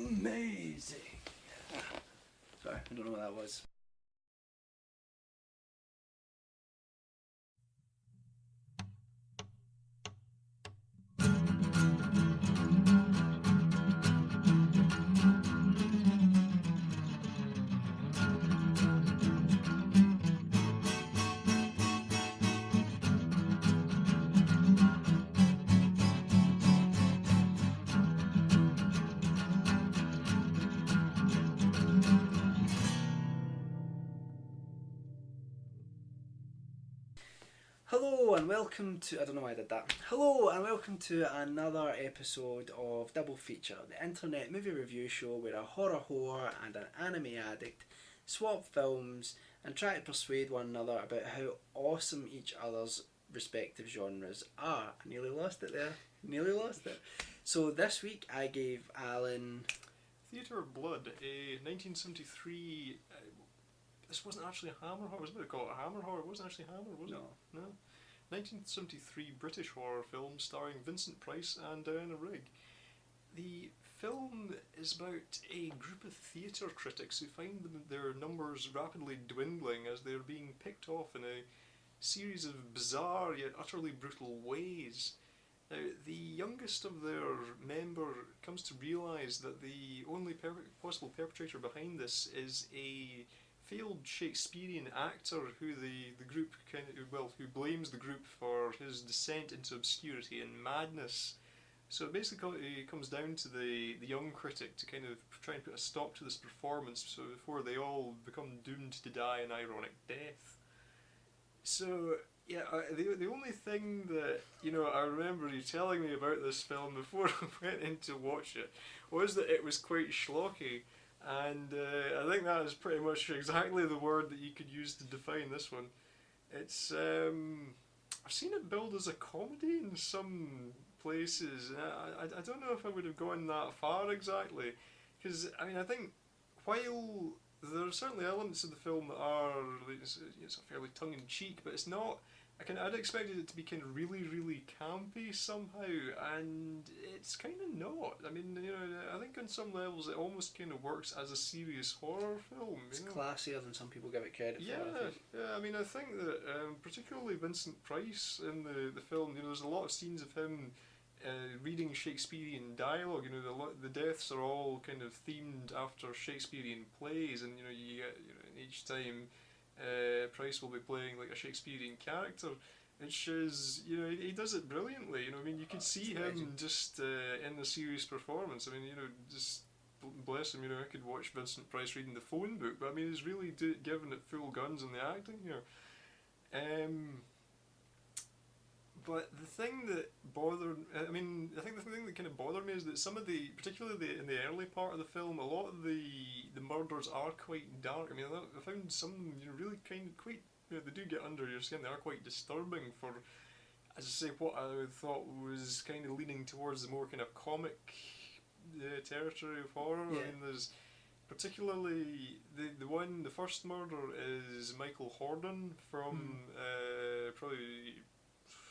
amazing. Sorry, I don't know what that was. Hello and welcome to, I don't know why I did that. Hello and welcome to another episode of Double Feature, the internet movie review show where a horror whore and an anime addict swap films and try to persuade one another about how awesome each other's respective genres are. I nearly lost it there. Nearly lost it. So this week I gave Alan... Theatre of Blood, a 1973... this wasn't actually a Hammer horror. I was about to call it a Hammer horror. It wasn't actually Hammer, was it? No. 1973 British horror film starring Vincent Price and Diana Rigg. The film is about a group of theatre critics who find their numbers rapidly dwindling as they're being picked off in a series of bizarre yet utterly brutal ways. Now, the youngest of their member comes to realise that the only possible perpetrator behind this is a failed Shakespearean actor who the group who blames the group for his descent into obscurity and madness. So it basically comes down to the young critic to kind of try and put a stop to this performance so before they all become doomed to die an ironic death. So yeah, the only thing that I remember you telling me about this film before I went in to watch it was that it was quite schlocky. And I think that is pretty much exactly the word that you could use to define this one. It's I've seen it billed as a comedy in some places. I don't know if I would have gone that far exactly, because I think while there are certainly elements of the film that are it's fairly tongue in cheek, but it's not. I'd expected it to be kind of really, really campy somehow, and it's kind of not. I think on some levels it almost kind of works as a serious horror film. It's classier than some people give it credit for. I think that particularly Vincent Price in the film, there's a lot of scenes of him reading Shakespearean dialogue. The deaths are all kind of themed after Shakespearean plays, and you get each time. Price will be playing like a Shakespearean character, which is, he does it brilliantly. You could see him just in the serious performance. Just bless him. I could watch Vincent Price reading the phone book, but he's really giving it full guns in the acting here. But the thing that I think the thing that kind of bothered me is that some of particularly in the early part of the film, a lot of the murders are quite dark. I found some of them really kind of quite, they do get under your skin. They are quite disturbing for, as I say, what I thought was kind of leaning towards the more kind of comic territory of horror. Yeah. There's particularly the first murder is Michael Hordern from probably.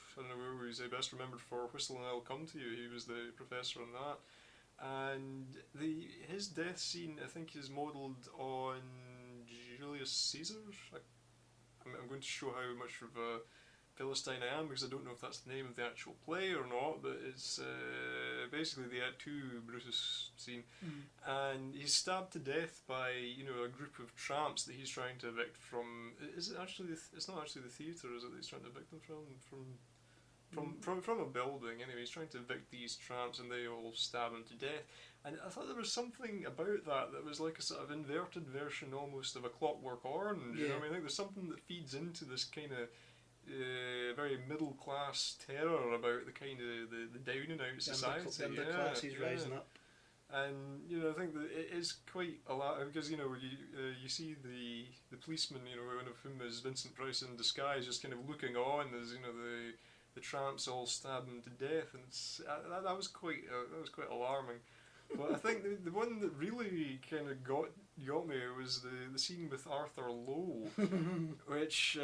I don't know who he's best remembered for Whistle and I'll Come to You. He was the professor on that. And his death scene, I think, is modelled on Julius Caesar. I'm going to show how much of a Philistine I am, because I don't know if that's the name of the actual play or not, but it's basically the Act 2 Brutus scene. And he's stabbed to death by a group of tramps that he's trying to evict from. Is it actually? It's not actually the theatre, is it? That he's trying to evict them from a building. Anyway, he's trying to evict these tramps, and they all stab him to death. And I thought there was something about that was like a sort of inverted version almost of A Clockwork Orange. Yeah. I think there's something that feeds into this kind of very middle class terror about the kind of the down and out society. The classes rising up. And I think that it is quite a lot, because you see the policeman, one of whom is Vincent Price in disguise, just kind of looking on as the tramps all stab him to death, and that was quite alarming. But I think the one that really kind of got me was the scene with Arthur Lowe, which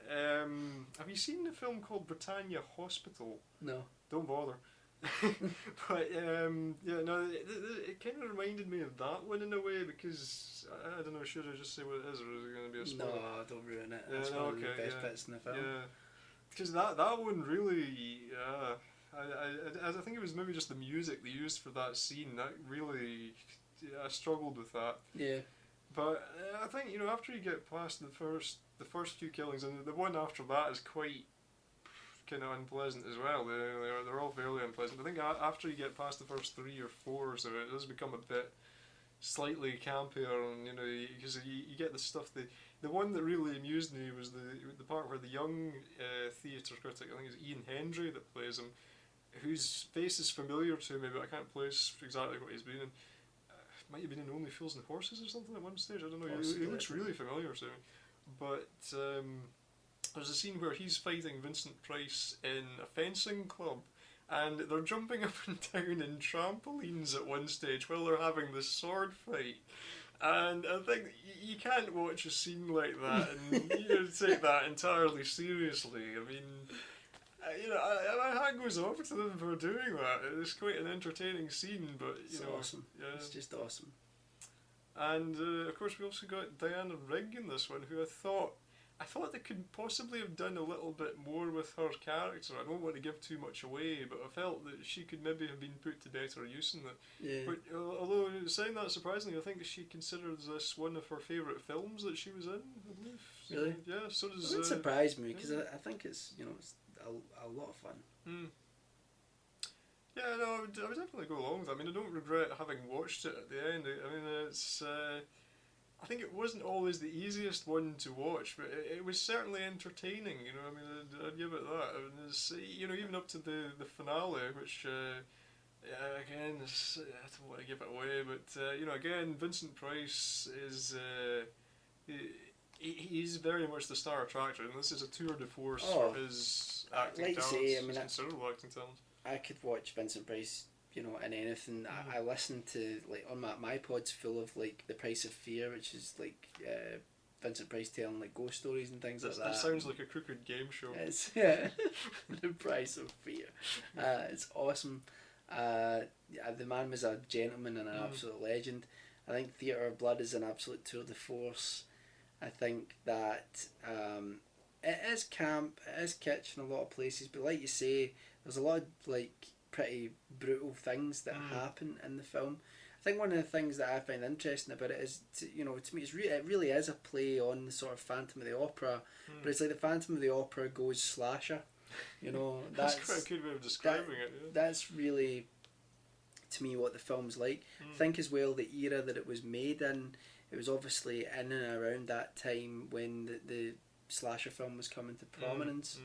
have you seen the film called Britannia Hospital? No. Don't bother. But yeah, no, it kind of reminded me of that one in a way because I don't know, should I just say what it is, or is it going to be a spoiler? No, don't ruin it. Yeah, That's no, one of okay, the best yeah, bits in the film. yeah, because that one really, I think it was maybe just the music they used for that scene that really, yeah, I struggled with that. Yeah. But I think after you get past the first few killings, and the one after that is quite kind of unpleasant as well. They're all fairly unpleasant. I think after you get past the first 3 or 4, so it does become a bit slightly campier, and because you get the stuff. The one that really amused me was the part where the young theatre critic, I think it's Ian Hendry that plays him, whose face is familiar to me, but I can't place exactly what he's been in. Might have been in Only Fools and Horses or something at one stage. I don't know. He looks really familiar to me, but. There's a scene where he's fighting Vincent Price in a fencing club, and they're jumping up and down in trampolines at one stage while they're having this sword fight. And I think you can't watch a scene like that and take that entirely seriously. I mean, my hat goes off to them for doing that. It's quite an entertaining scene, but it's awesome. Yeah. It's just awesome. And of course, we also got Diana Rigg in this one, who I thought they could possibly have done a little bit more with her character. I don't want to give too much away, but I felt that she could maybe have been put to better use in that. Yeah. But although saying that surprisingly, I think she considers this one of her favourite films that she was in, I believe. So, really? Yeah. So does. It would surprise me because I think it's it's a lot of fun. Hmm. Yeah, no, I would definitely go along with that. I mean, I don't regret having watched it at the end. I mean, it's. I think it wasn't always the easiest one to watch, but it was certainly entertaining. I mean, I'd give it that. I mean, it's, even up to the finale, which again, I don't want to give it away, but again, Vincent Price is he's very much the star attraction, and this is a tour de force for his acting talents. Considerable acting talent. I could watch Vincent Price. In anything. I listen to on my iPod's full of The Price of Fear, which is Vincent Price telling ghost stories and things like that. That sounds like a crooked game show. It's The Price of Fear. It's awesome. The man was a gentleman and an absolute legend. I think Theatre of Blood is an absolute tour de force. I think that it is camp, it is kitsch in a lot of places, but like you say, there's a lot of pretty brutal things that happen in the film. I think one of the things that I find interesting about it is, to me, it really is a play on the sort of Phantom of the Opera, but it's like the Phantom of the Opera goes slasher. That's quite a good way of describing it. Yeah. That's really, to me, what the film's like. I think as well the era that it was made in, it was obviously in and around that time when the slasher film was coming to prominence,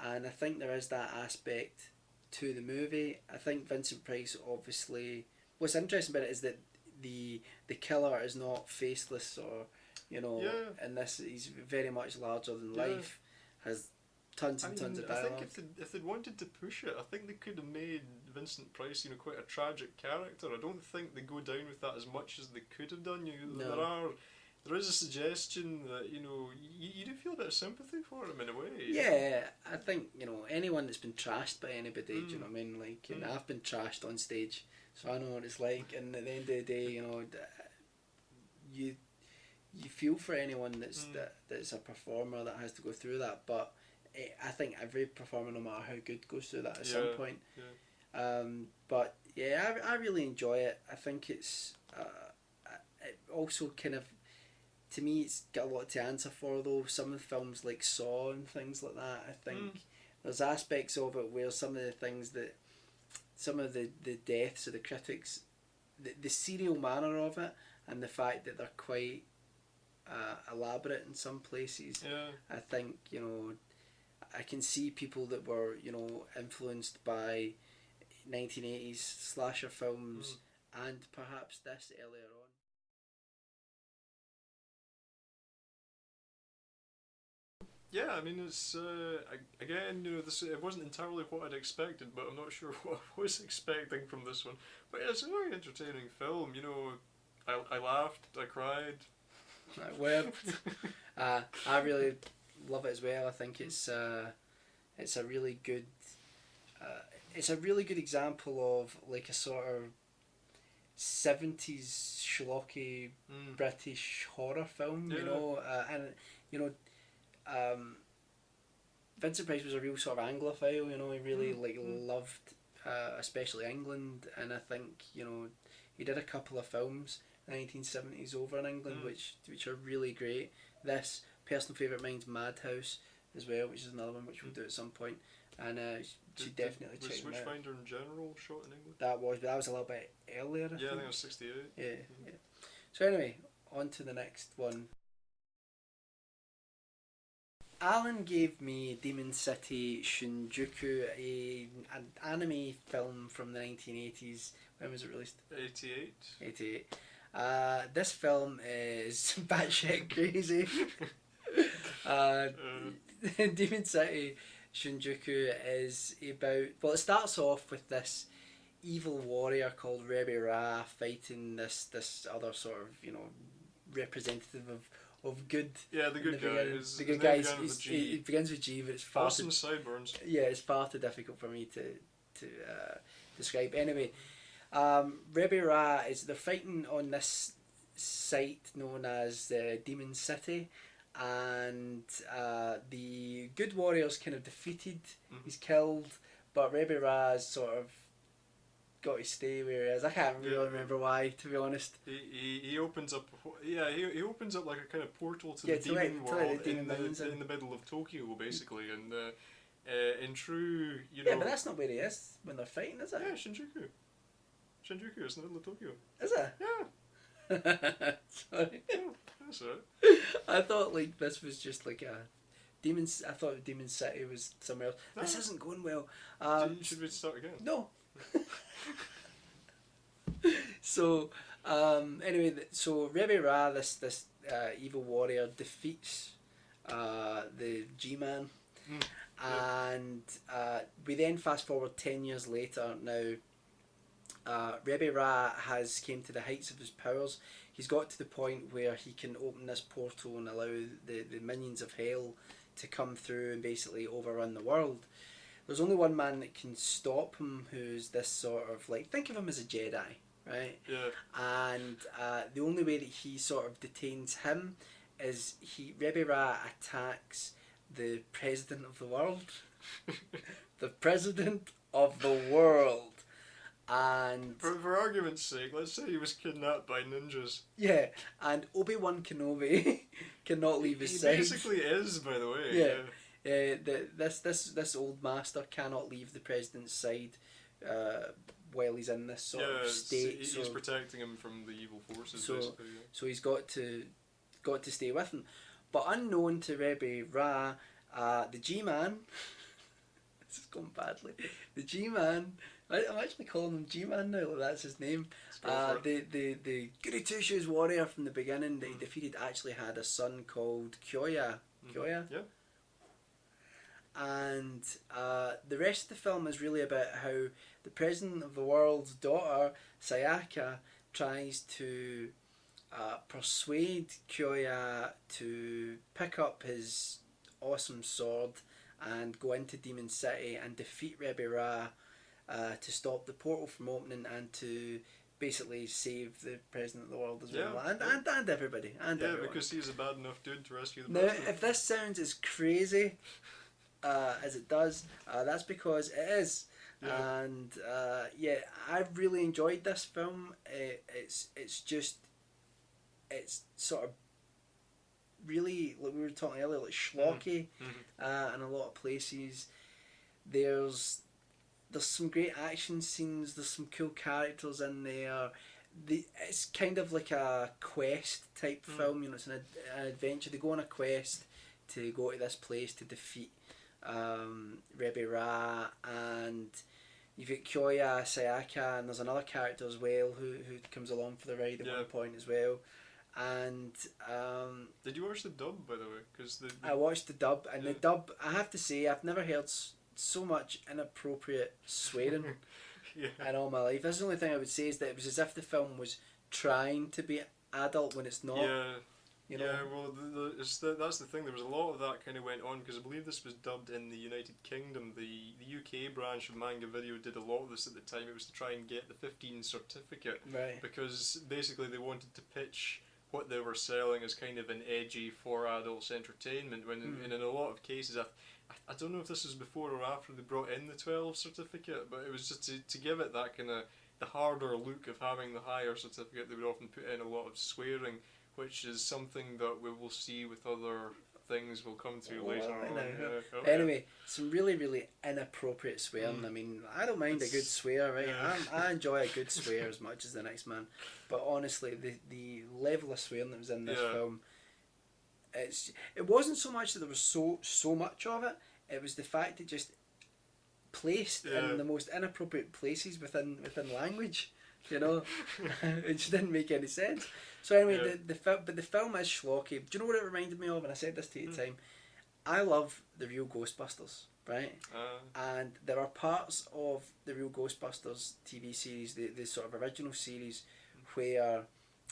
and I think there is that aspect to the movie. I think Vincent Price, obviously, what's interesting about it is that the killer is not faceless or in this he's very much larger than life, has tons and tons of dialogue. I think if they'd wanted to push it, I think they could have made Vincent Price quite a tragic character. I don't think they go down with that as much as they could have done. There is a suggestion that you do feel a bit of sympathy for him in a way. Yeah, I think anyone that's been trashed by anybody, do you know what I mean? I've been trashed on stage, so I know what it's like. And at the end of the day, you feel for anyone that's a performer that has to go through that. But I think every performer, no matter how good, goes through that at some point. Yeah. But yeah, I really enjoy it. I think it's it also kind of. To me, it's got a lot to answer for, though. Some of the films like Saw and things like that, I think there's aspects of it where some of the deaths of the critics, the serial manner of it, and the fact that they're quite elaborate in some places. Yeah. I think I can see people that were influenced by 1980s slasher films and perhaps this earlier on. Yeah, I mean, it's again, this it wasn't entirely what I'd expected, but I'm not sure what I was expecting from this one. But yeah, it's a very entertaining film. I laughed, I cried, I wept. I really love it as well. I think it's a really good. it's a really good example of like a sort of 70s schlocky British horror film, Yeah. you know, and you know, um, Vincent Price was a real sort of Anglophile, you know, he really loved, especially England, and I think, you know, he did a couple of films in the 1970s over in England, which are really great. This personal favourite of mine's Madhouse as well, which is another one which we'll do at some point, and should definitely check them out. Witchfinder in general shot in England? That was a little bit earlier. I think it was 68. Yeah. So anyway, on to the next one. Alan gave me Demon City Shinjuku, an anime film from the 1980s. When was it released? 88. 88. This film is batshit crazy. Demon City Shinjuku is about... Well, it starts off with this evil warrior called Rebbe Ra fighting this other sort of, you know, representative of good. Yeah, the good guy. The good guy. He begins with G, but it's far awesome sideburns. Yeah, it's far too difficult for me to describe. Anyway, Rebbe Ra they're fighting on this site known as Demon City, and the good warrior's kind of defeated. He's killed, but Rebbe Ra's sort of got to stay where he is. I can't really remember why, to be honest. He opens up. Yeah, he opens up like a kind of portal to the demon world in the middle of Tokyo, basically, and in true, you know. Yeah, but that's not where he is when they're fighting, is it? Yeah, Shinjuku. Shinjuku is in the middle of Tokyo. Is it? Yeah. Sorry. Yeah, that's right. I thought like this was just like a Demons. I thought Demon City was somewhere else. No. This isn't going well. Should we start again? No. So anyway, so Rebbe Ra, this evil warrior, defeats the G-Man, and we then fast forward 10 years later. Now, Rebbe Ra has came to the heights of his powers. He's got to the point where he can open this portal and allow the minions of hell to come through and basically overrun the world. There's only one man that can stop him, who's this sort of like, think of him as a Jedi, right? Yeah. And the only way that he sort of detains him is Rebbe Ra attacks the president of the world. The president of the world. And for argument's sake, let's say he was kidnapped by ninjas. Yeah, and Obi-Wan Kenobi cannot leave his side. He basically is, by the way. Yeah. This old master cannot leave the president's side while he's in this sort of state. He's protecting him from the evil forces, basically. Yeah. So he's got to stay with him. But unknown to Rebbe Ra, the G-Man... This is going badly. The G-Man... I'm actually calling him G-Man now, like that's his name. The goody two-shoes warrior from the beginning that he defeated actually had a son called Kyoya. Kyoya? Yeah. And the rest of the film is really about how the president of the world's daughter, Sayaka, tries to persuade Kyoya to pick up his awesome sword and go into Demon City and defeat Rebbe Ra to stop the portal from opening and to basically save the president of the world as well, and everybody, and everyone. Because he's a bad enough dude to rescue the president. Now, if this sounds as crazy as it does, that's because it is. Yeah. And I've really enjoyed this film. It's sort of really, like we were talking earlier, like schlocky in a lot of places. There's some great action scenes. There's some cool characters in there. It's kind of like a quest type film. You know, it's an adventure. They go on a quest to go to this place to defeat Rebbe Ra, and you've got Kyoya, Sayaka, and there's another character as well who comes along for the ride at one point as well. And did you watch the dub, by the way? Because I watched the dub, and the dub, I have to say, I've never heard so much inappropriate swearing in all my life. That's the only thing I would say, is that it was as if the film was trying to be adult when it's not. You know? Yeah, well, that's the thing. There was a lot of that kind of went on because I believe this was dubbed in the United Kingdom. The UK branch of Manga Video did a lot of this at the time. It was to try and get the 15 certificate, Right. because basically they wanted to pitch what they were selling as kind of an edgy for adults entertainment. When in a lot of cases, I don't know if this was before or after they brought in the 12 certificate, but it was just to give it that kind of the harder look of having the higher certificate. They would often put in a lot of swearing, which is something that we will see with other things we'll come to later on. Anyway, some really, really inappropriate swearing. I mean, I don't mind a good swear, right? Yeah. I enjoy a good swear as much as the next man. But honestly, the level of swearing that was in this film, it wasn't so much that there was so much of it. It was the fact it just placed in the most inappropriate places within language. You know, it just didn't make any sense. So anyway, the film is schlocky. Do you know what it reminded me of? And I said this to you at the time. I love the real Ghostbusters, right? And there are parts of the real Ghostbusters TV series, the sort of original series, where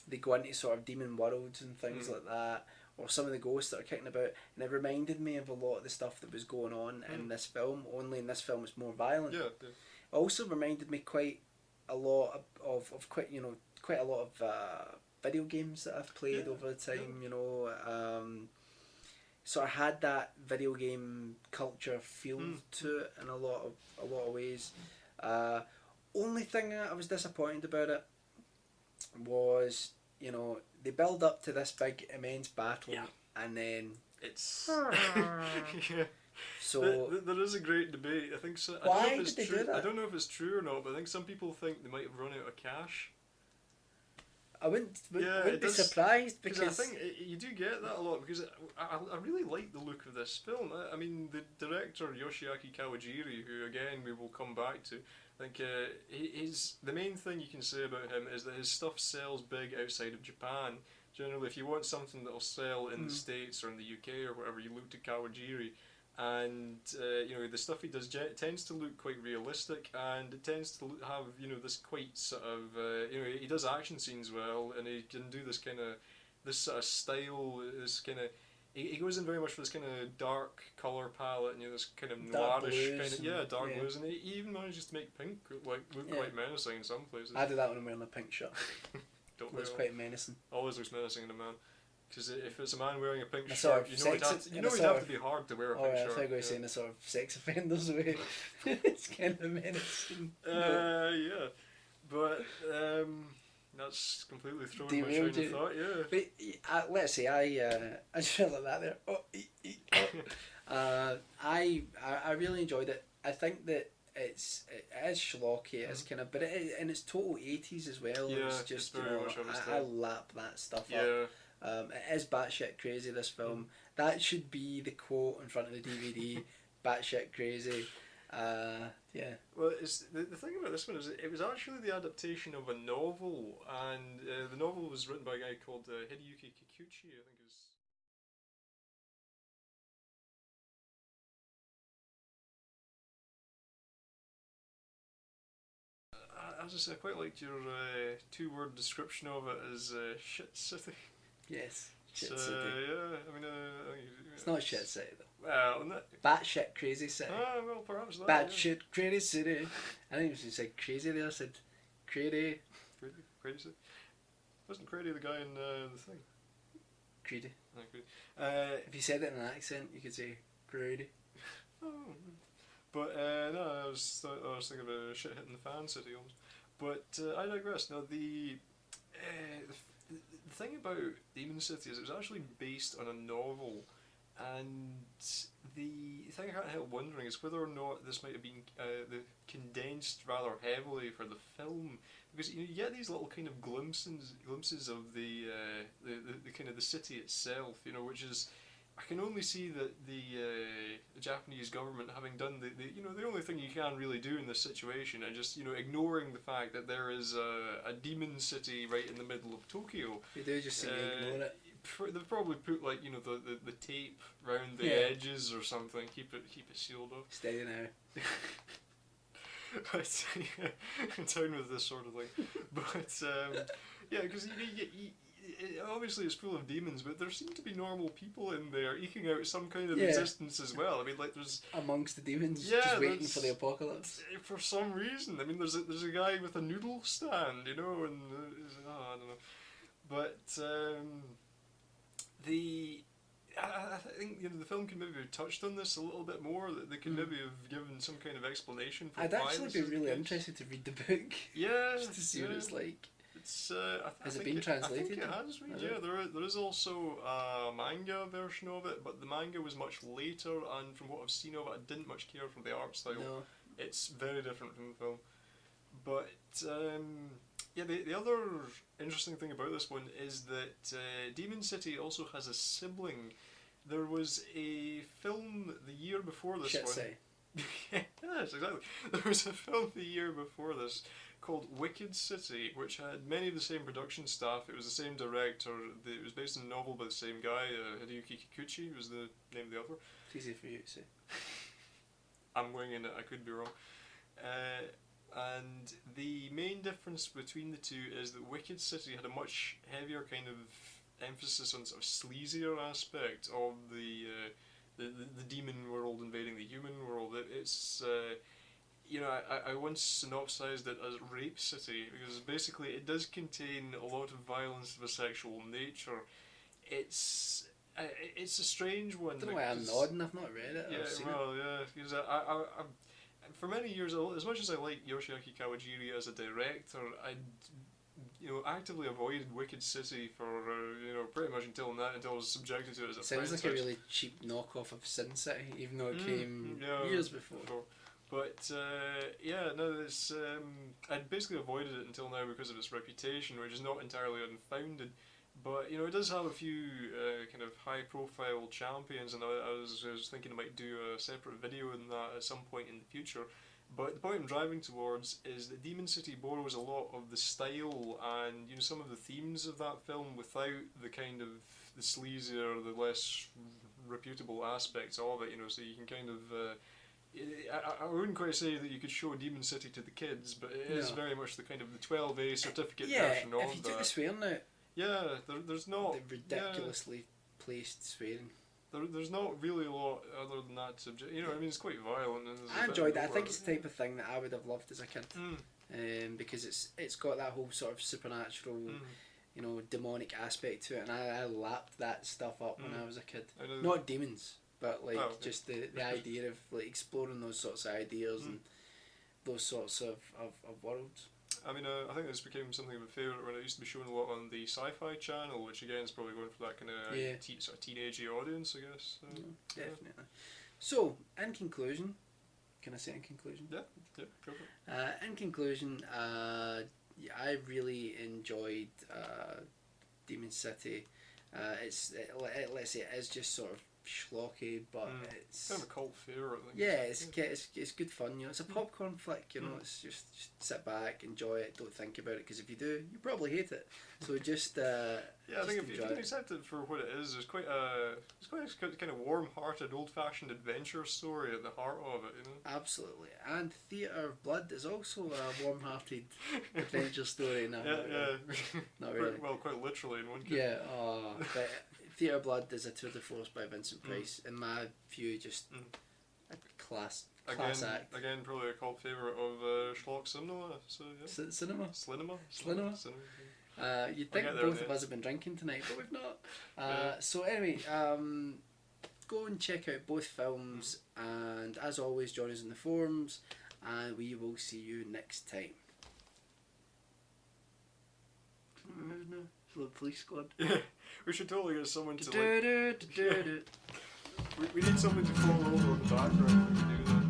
they go into sort of demon worlds and things like that, or some of the ghosts that are kicking about, and it reminded me of a lot of the stuff that was going on in this film. Only in this film it's more violent. Yeah. It also reminded me quite a lot of quite a lot of video games that I've played over the time. You know, sort of had that video game culture feel to it in a lot of ways. Only thing I was disappointed about it was, you know, they build up to this big immense battle, and then it's so there is a great debate. I think so. Why did they do that? I don't know if it's true or not, but I think some people think they might have run out of cash. I wouldn't be surprised, because I think you do get that a lot, because I really like the look of this film. I mean, the director Yoshiaki Kawajiri, who again we will come back to, I think the main thing you can say about him is that his stuff sells big outside of Japan. Generally, if you want something that'll sell in the States or in the UK or whatever, you look to Kawajiri. And you know, the stuff he does tends to look quite realistic, and it tends to have, you know, this quite sort of you know, he does action scenes well, and he can do this sort of style, this kind of he goes in very much for this kind of dark colour palette, and, you know, this kind of noirish kind of dark blues, and he even manages to make pink look quite menacing in some places. I do that when I'm wearing a pink shirt. Don't looks quite menacing. Always looks menacing in a man. Because if it's a man wearing a pink shirt, sort of you know it'd have to be hard to wear a pink shirt. I think I was saying a sort of sex offenders way. It's kind of menacing. Yeah. But that's completely thrown my train of thought, But let's say I just felt like that there. I really enjoyed it. I think that it is schlocky. It's kind of, but and it's total 80s as well. Yeah, it's just, it's very much I lap that stuff up. It is batshit crazy, this film. That should be the quote in front of the DVD. Batshit crazy. Yeah. Well, the thing about this one is it was actually the adaptation of a novel, and the novel was written by a guy called Hideyuki Kikuchi, I think is. As I said, I quite liked your two-word description of it as shit city. Yes, shit city. Yeah, I mean, it's not shit city though. Well, no. Batshit crazy city. Ah, well, perhaps that. Batshit crazy city. I think you said crazy there. I said crazy. Crazy city. Wasn't Crazy the guy in the thing? Crazy. Oh, Crazy. If you said it in an accent, you could say crazy. Oh. But no, I was thinking of a shit hitting the fan city almost. But I digress. Now the thing about Demon City is it was actually based on a novel, and the thing I can't help wondering is whether or not this might have been condensed rather heavily for the film, because you get these little kind of glimpses of the kind of the city itself, you know, which is. I can only see that the Japanese government, having done the only thing you can really do in this situation, and just, you know, ignoring the fact that there is a demon city right in the middle of Tokyo. They do just seem to ignore it. They've probably put, like, you know, the tape round the edges or something, keep it sealed off. Steady now. But down with this sort of thing. But yeah, because obviously it's full of demons, but there seem to be normal people in there eking out some kind of Yeah. existence as well. I mean, like there's Amongst the demons, Yeah, just waiting there's- for the apocalypse. for some reason. I mean, there's a guy with a noodle stand, you know, and I don't know, but I think, you know, the film could maybe have touched on this a little bit more. That they could maybe have given some kind of explanation for I'd why actually this be is the really case. interested to read the book, Yeah, just to see what it's like. It's, Has it think been translated? I think it has. Has Yeah, it? there is also a manga version of it, but the manga was much later, and from what I've seen of it, I didn't much care for the art style. No. It's very different from the film. But yeah, the other interesting thing about this one is that Demon City also has a sibling. There was a film the year before this Shit one. say. Yes, exactly. There was a film the year before this called Wicked City, which had many of the same production staff. It was the same director. It was based on a novel by the same guy, Hideyuki Kikuchi was the name of the author. It's easy for you to say. I'm winging it, I could be wrong. And the main difference between the two is that Wicked City had a much heavier kind of emphasis on sort of sleazier aspect of the demon world invading the human world. It's you know, I once synopsized it as Rape City because basically it does contain a lot of violence of a sexual nature. It's a strange one. I don't know why I'm because- nodding, I've not read it. Yeah, I've seen well, yeah, because for many years, as much as I like Yoshiaki Kawajiri as a director, I, you know, actively avoided Wicked City for you know, pretty much until I was subjected to it as a it. Sounds friend's like a house. really cheap knockoff of Sin City, even though it came yeah, years before. But yeah, no, it's I'd basically avoided it until now because of its reputation, which is not entirely unfounded. But you know, it does have a few kind of high-profile champions, and I was thinking I might do a separate video on that at some point in the future. But the point I'm driving towards is that Demon City borrows a lot of the style and, you know, some of the themes of that film without the kind of the sleazier, the less reputable aspects of it. You know, so you can kind of. I wouldn't quite say that you could show Demon City to the kids, but it is No. very much the kind of the 12A certificate Yeah, version of if you took the that. swearing out, Yeah, there's not the ridiculously placed swearing. there's not really a lot other than that subject. You know, I mean, it's quite violent. And there's a I bit enjoyed of that. I gore, think it's but- the type of thing that I would have loved as a kid, because it's got that whole sort of supernatural, you know, demonic aspect to it, and I lapped that stuff up when I was a kid. I know. Not demons, but like Oh, just the idea of like exploring those sorts of ideas and those sorts of worlds. I mean, I think this became something of a favourite when it used to be shown a lot on the Sci-Fi Channel, which again is probably going for that kind of Yeah. sort of teenagey audience, I guess. Definitely. So, in conclusion, can I say in conclusion? Yeah, go for it. In conclusion, yeah, I really enjoyed Demon City. Let's say it is just sort of schlocky, but it's Kind of a cult favourite, I think. yeah, it's good fun. You know, it's a popcorn flick. You know, it's just sit back, enjoy it, don't think about it, because if you do, you probably hate it. So just Yeah, I think if you enjoy can it. accept it for what it is, it's quite a kind of warm-hearted, old-fashioned adventure story at the heart of it. You know. Absolutely, and Theatre of Blood is also a warm-hearted adventure story. No, Yeah. not really. Quite literally in one case. Yeah, but Theatre of Blood is a tour de force by Vincent Price. In my view, just a class act. Again, probably a cult favourite of Schlock Cinema. So yeah. Cinema. Slinema. You'd think get there in both the of end. us have been drinking tonight, but we've not. Yeah. So anyway, go and check out both films, and as always, join us in the forums, and we will see you next time. The police squad. We should totally get someone to like. Do-do-do-do-do. We need something to fall over in the background when we do that.